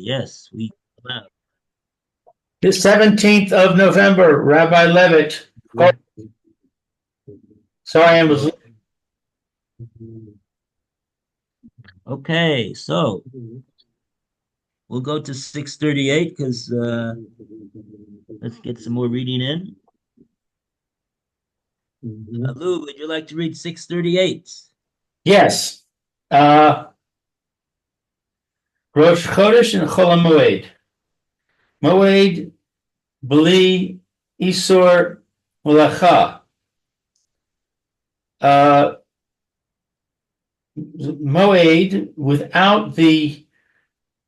Yes, we allow. The 17th of November, Rabbi Levitt. Oh, so I am. Okay, so we'll go to 638 because let's get some more reading in. Lou, would you like to read 638? Yes. Rosh Chodesh and Chol HaMoed. Moed, Bli, Isur, Melacha. Moed, without the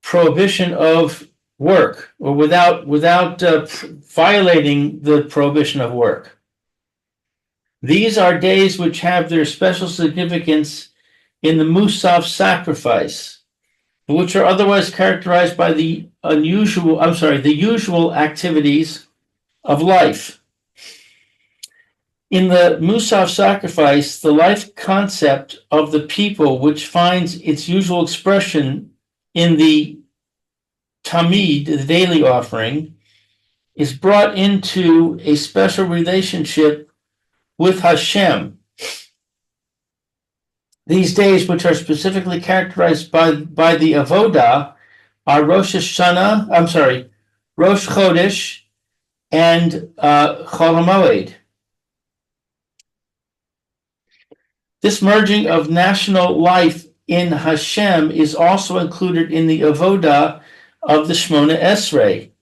prohibition of work, or without violating the prohibition of work. These are days which have their special significance in the Musaf sacrifice, which are otherwise characterized by the usual activities of life. In the Musaf sacrifice, the life concept of the people, which finds its usual expression in the Tamid, the daily offering, is brought into a special relationship with Hashem. These days, which are specifically characterized by the Avodah, are Rosh Chodesh, and Chol HaMoed. This merging of national life in Hashem is also included in the Avodah of the Shmona Esrei,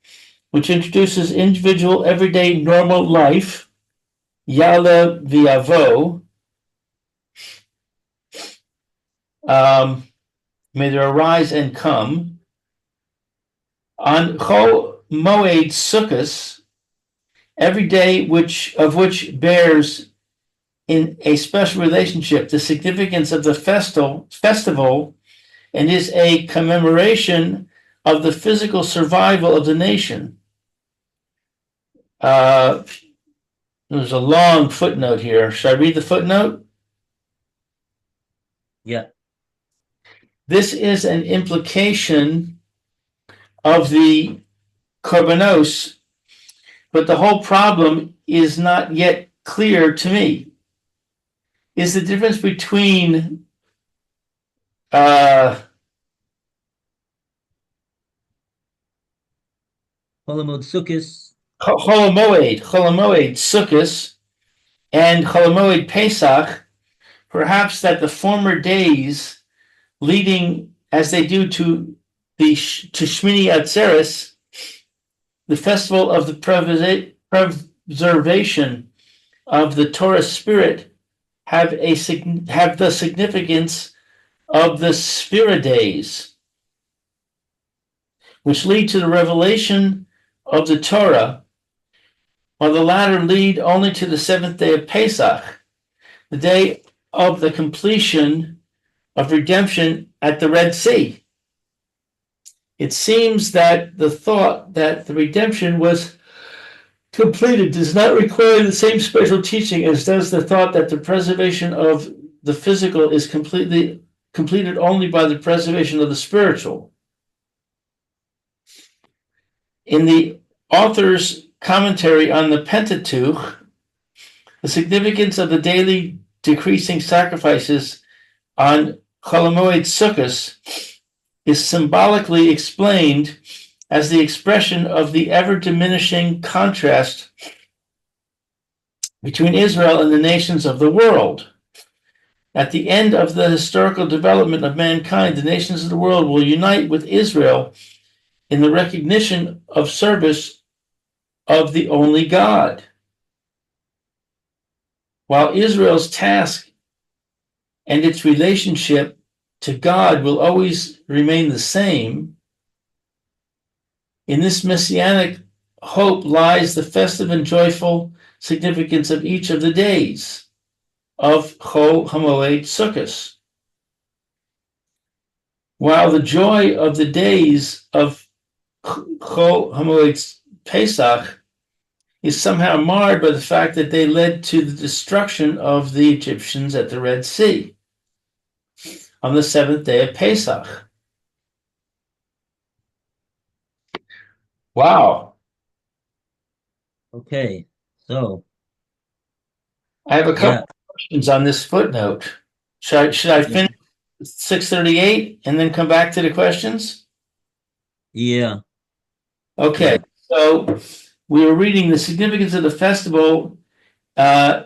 which introduces individual, everyday, normal life, Yala V'Yavo. May there arise and come. On Chol Moed Sukkos, every day of which bears in a special relationship the significance of the festival and is a commemoration of the physical survival of the nation. There's a long footnote here. Should I read the footnote? Yeah. This is an implication of the korbanos, but the whole problem is not yet clear to me. Is the difference between Chol Sukkos. Chol HaMoed Sukkos, and Chol HaMoed Pesach, perhaps that the former days leading as they do to Shmini Atzeres, the festival of the preservation of the Torah spirit, have the significance of the Sphira days, which lead to the revelation of the Torah, while the latter lead only to the seventh day of Pesach, the day of the completion of redemption at the Red Sea. It seems that the thought that the redemption was completed does not require the same special teaching as does the thought that the preservation of the physical is completed only by the preservation of the spiritual. In the author's commentary on the Pentateuch, the significance of the daily decreasing sacrifices on Chol HaMoed Sukkos is symbolically explained as the expression of the ever-diminishing contrast between Israel and the nations of the world. At the end of the historical development of mankind, the nations of the world will unite with Israel in the recognition of service of the only God. While Israel's task and its relationship to God will always remain the same, in this messianic hope lies the festive and joyful significance of each of the days of Chol HaMoed Sukkos. While the joy of the days of Chol HaMoed Pesach is somehow marred by the fact that they led to the destruction of the Egyptians at the Red Sea on the seventh day of Pesach. Wow. Okay, so I have a couple yeah, of questions on this footnote. Should I yeah, finish 638 and then come back to the questions? yeah, Okay, yeah. so we were reading the significance of the festival uh,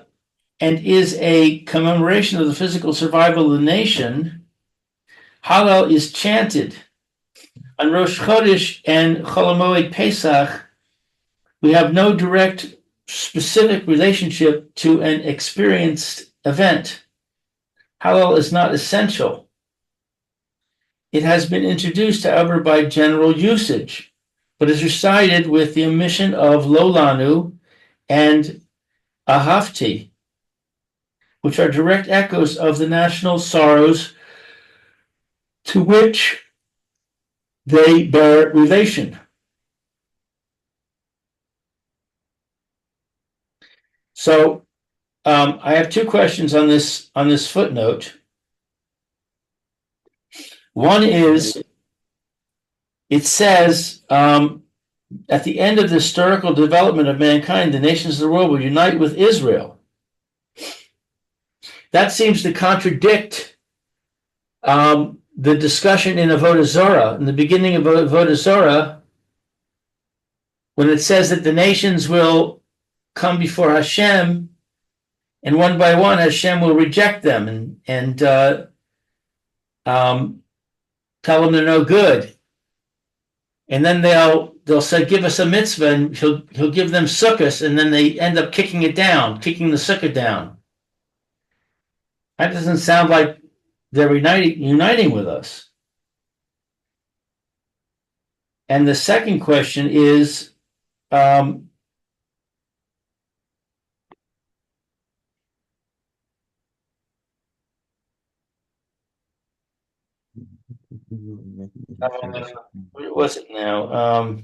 and is a commemoration of the physical survival of the nation. Hallel is chanted on Rosh Chodesh and Chol Hamoed Pesach. We have no direct specific relationship to an experienced event. Hallel is not essential. It has been introduced, however, by general usage, but is recited with the omission of Lolanu and Ahavti, which are direct echoes of the national sorrows to which they bear relation. So I have two questions on this footnote. One is, it says at the end of the historical development of mankind, the nations of the world will unite with Israel. That seems to contradict the discussion in Avodah Zorah, in the beginning of Avodah Zorah, when it says that the nations will come before Hashem, and one by one Hashem will reject them and tell them they're no good, and then they'll say, "Give us a mitzvah," and he'll give them sukkahs, and then they end up kicking it down, kicking the sukkah down. That doesn't sound like they're uniting with us. And the second question is, um, what was it now?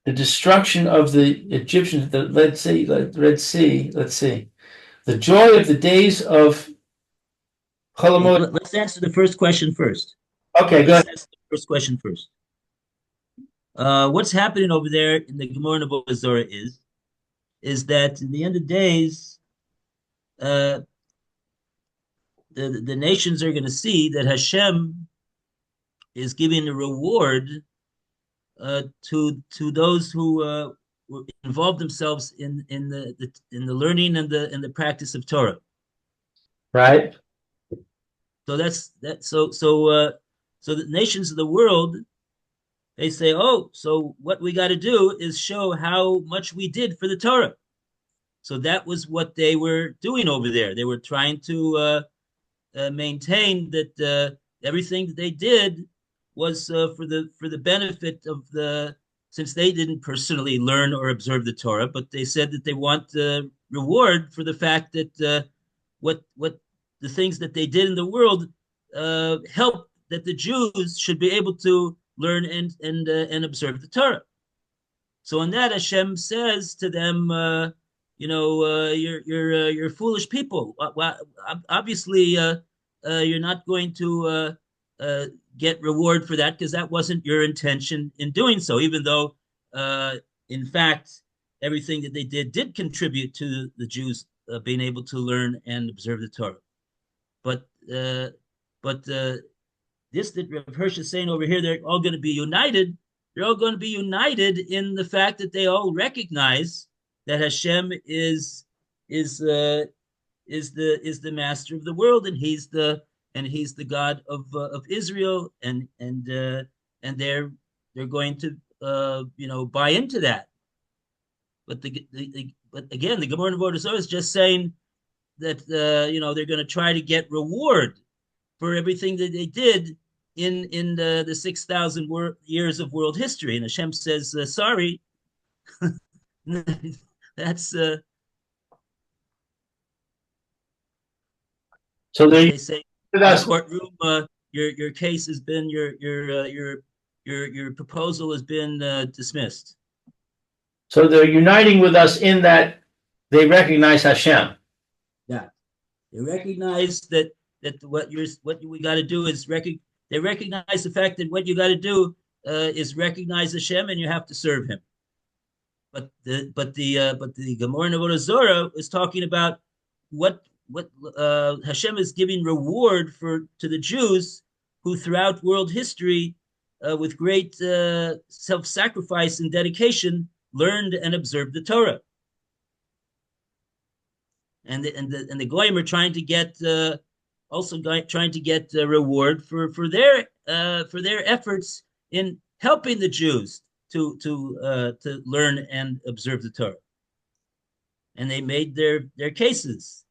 The destruction of the Egyptians, the Red Sea. Let's see. The joy of the days of Well, Cholamoid. let's answer the first question first. Okay, go Let's ahead. answer the first question first. What's happening over there in the Gemara and Avodah Zorah is that in the end of days, uh, the nations are going to see that Hashem is giving a reward to those who involve themselves in the learning and the practice of Torah. Right. So that's that. So the nations of the world, they say, oh, so what we got to do is show how much we did for the Torah. So that was what they were doing over there. They were trying to maintain that everything that they did was for the benefit of the, since they didn't personally learn or observe the Torah, but they said that they want reward for the fact that what the things that they did in the world help that the Jews should be able to learn and observe the Torah. So in that, Hashem says to them, you're foolish people. Well, obviously, you're not going to get reward for that because that wasn't your intention in doing so. Even though, in fact, everything that they did contribute to the Jews being able to learn and observe the Torah. But uh, but this that Rav Hirsch is saying over here, they're all going to be united. They're all going to be united in the fact that they all recognize that Hashem is the master of the world, and he's the God of Israel, and they're going to buy into that. But but again, the Gemara and Avodah Zarah is just saying that they're going to try to get reward for everything that they did in the 6,000 years of world history. And Hashem says, sorry, that's So as they're they say with in the us. courtroom. Your case has been your proposal has been dismissed. So they're uniting with us in that they recognize Hashem. Yeah, they recognize that what we got to do is They recognize the fact that what you got to do is recognize Hashem and you have to serve Him. But the Gemara in Avodah Zorah is talking about what Hashem is giving reward for to the Jews who throughout world history, with great self-sacrifice and dedication, learned and observed the Torah. And the Goyim are trying to get trying to get reward for their efforts in helping the Jews to learn and observe the Torah. And they made their cases,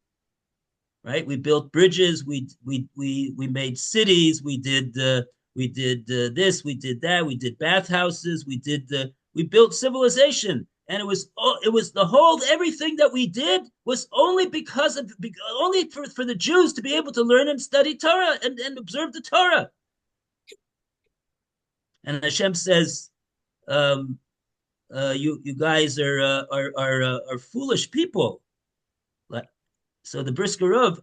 right? We built bridges, we made cities, we did this, we did that, we did bathhouses, we built civilization. And it was the whole, everything that we did was only only for the Jews to be able to learn and study Torah and observe the Torah. And Hashem says, you guys are foolish people. So the Brisker Rov,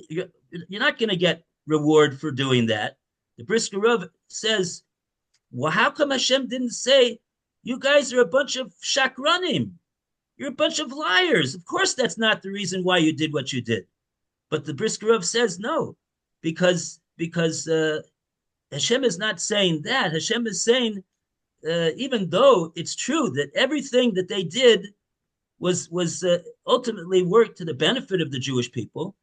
you're not going to get reward for doing that. The Brisker Rov says, well, how come Hashem didn't say, you guys are a bunch of shakranim. You're a bunch of liars. Of course, that's not the reason why you did what you did. But the Brisker Rov says no, because Hashem is not saying that. Hashem is saying, even though it's true that everything that they did was ultimately worked to the benefit of the Jewish people,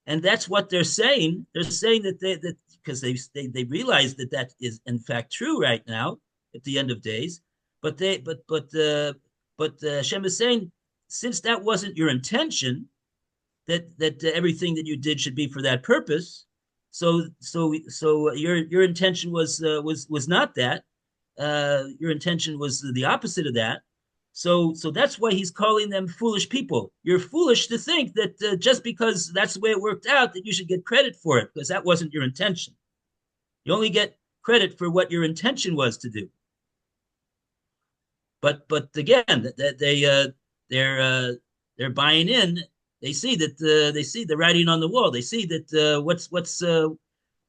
and that's what they're saying. They're saying that because they realize that is in fact true right now at the end of days. But Hashem is saying, since that wasn't your intention, that everything that you did should be for that purpose. So your intention was not that. Your intention was the opposite of that. So that's why he's calling them foolish people. You're foolish to think that just because that's the way it worked out, that you should get credit for it, because that wasn't your intention. You only get credit for what your intention was to do. But again, they're buying in. They see that they see the writing on the wall. They see that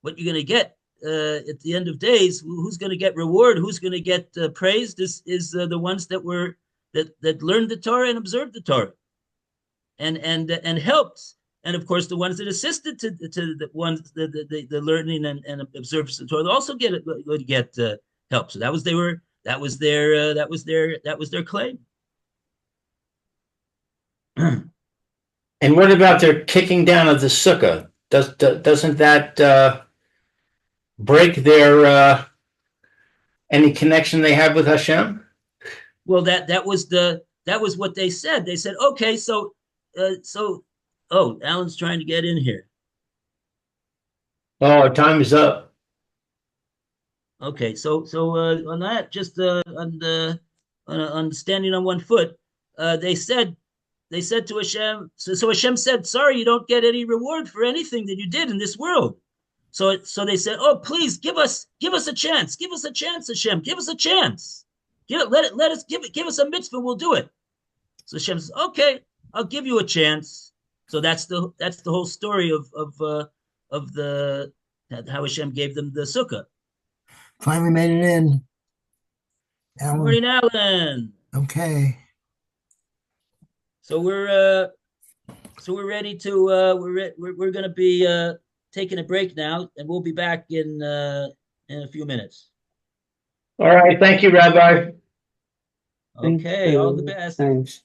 what you're going to get at the end of days. Who's going to get reward? Who's going to get praised? Is the ones that learned the Torah and observed the Torah, and helped. And of course, the ones that assisted to the ones the learning and observance of the Torah also get help. So that was their claim. And what about their kicking down of the sukkah? Doesn't that break their any connection they have with Hashem? Well, that was what they said. They said, okay, so Alan's trying to get in here. Oh, our time is up. Okay, so on that, just on standing on one foot, they said to Hashem. So Hashem said, "Sorry, you don't get any reward for anything that you did in this world." So they said, "Oh, please give us a chance. Give us a chance, Hashem. Give us a chance. Give us a mitzvah. We'll do it." So Hashem says, "Okay, I'll give you a chance." So that's the whole story of how Hashem gave them the sukkah. Finally made it in. Alan. Morning, Alan. Okay. So we're ready to we're going to be taking a break now, and we'll be back in a few minutes. All right. Thank you, Rabbi. Okay. All the best. Thanks.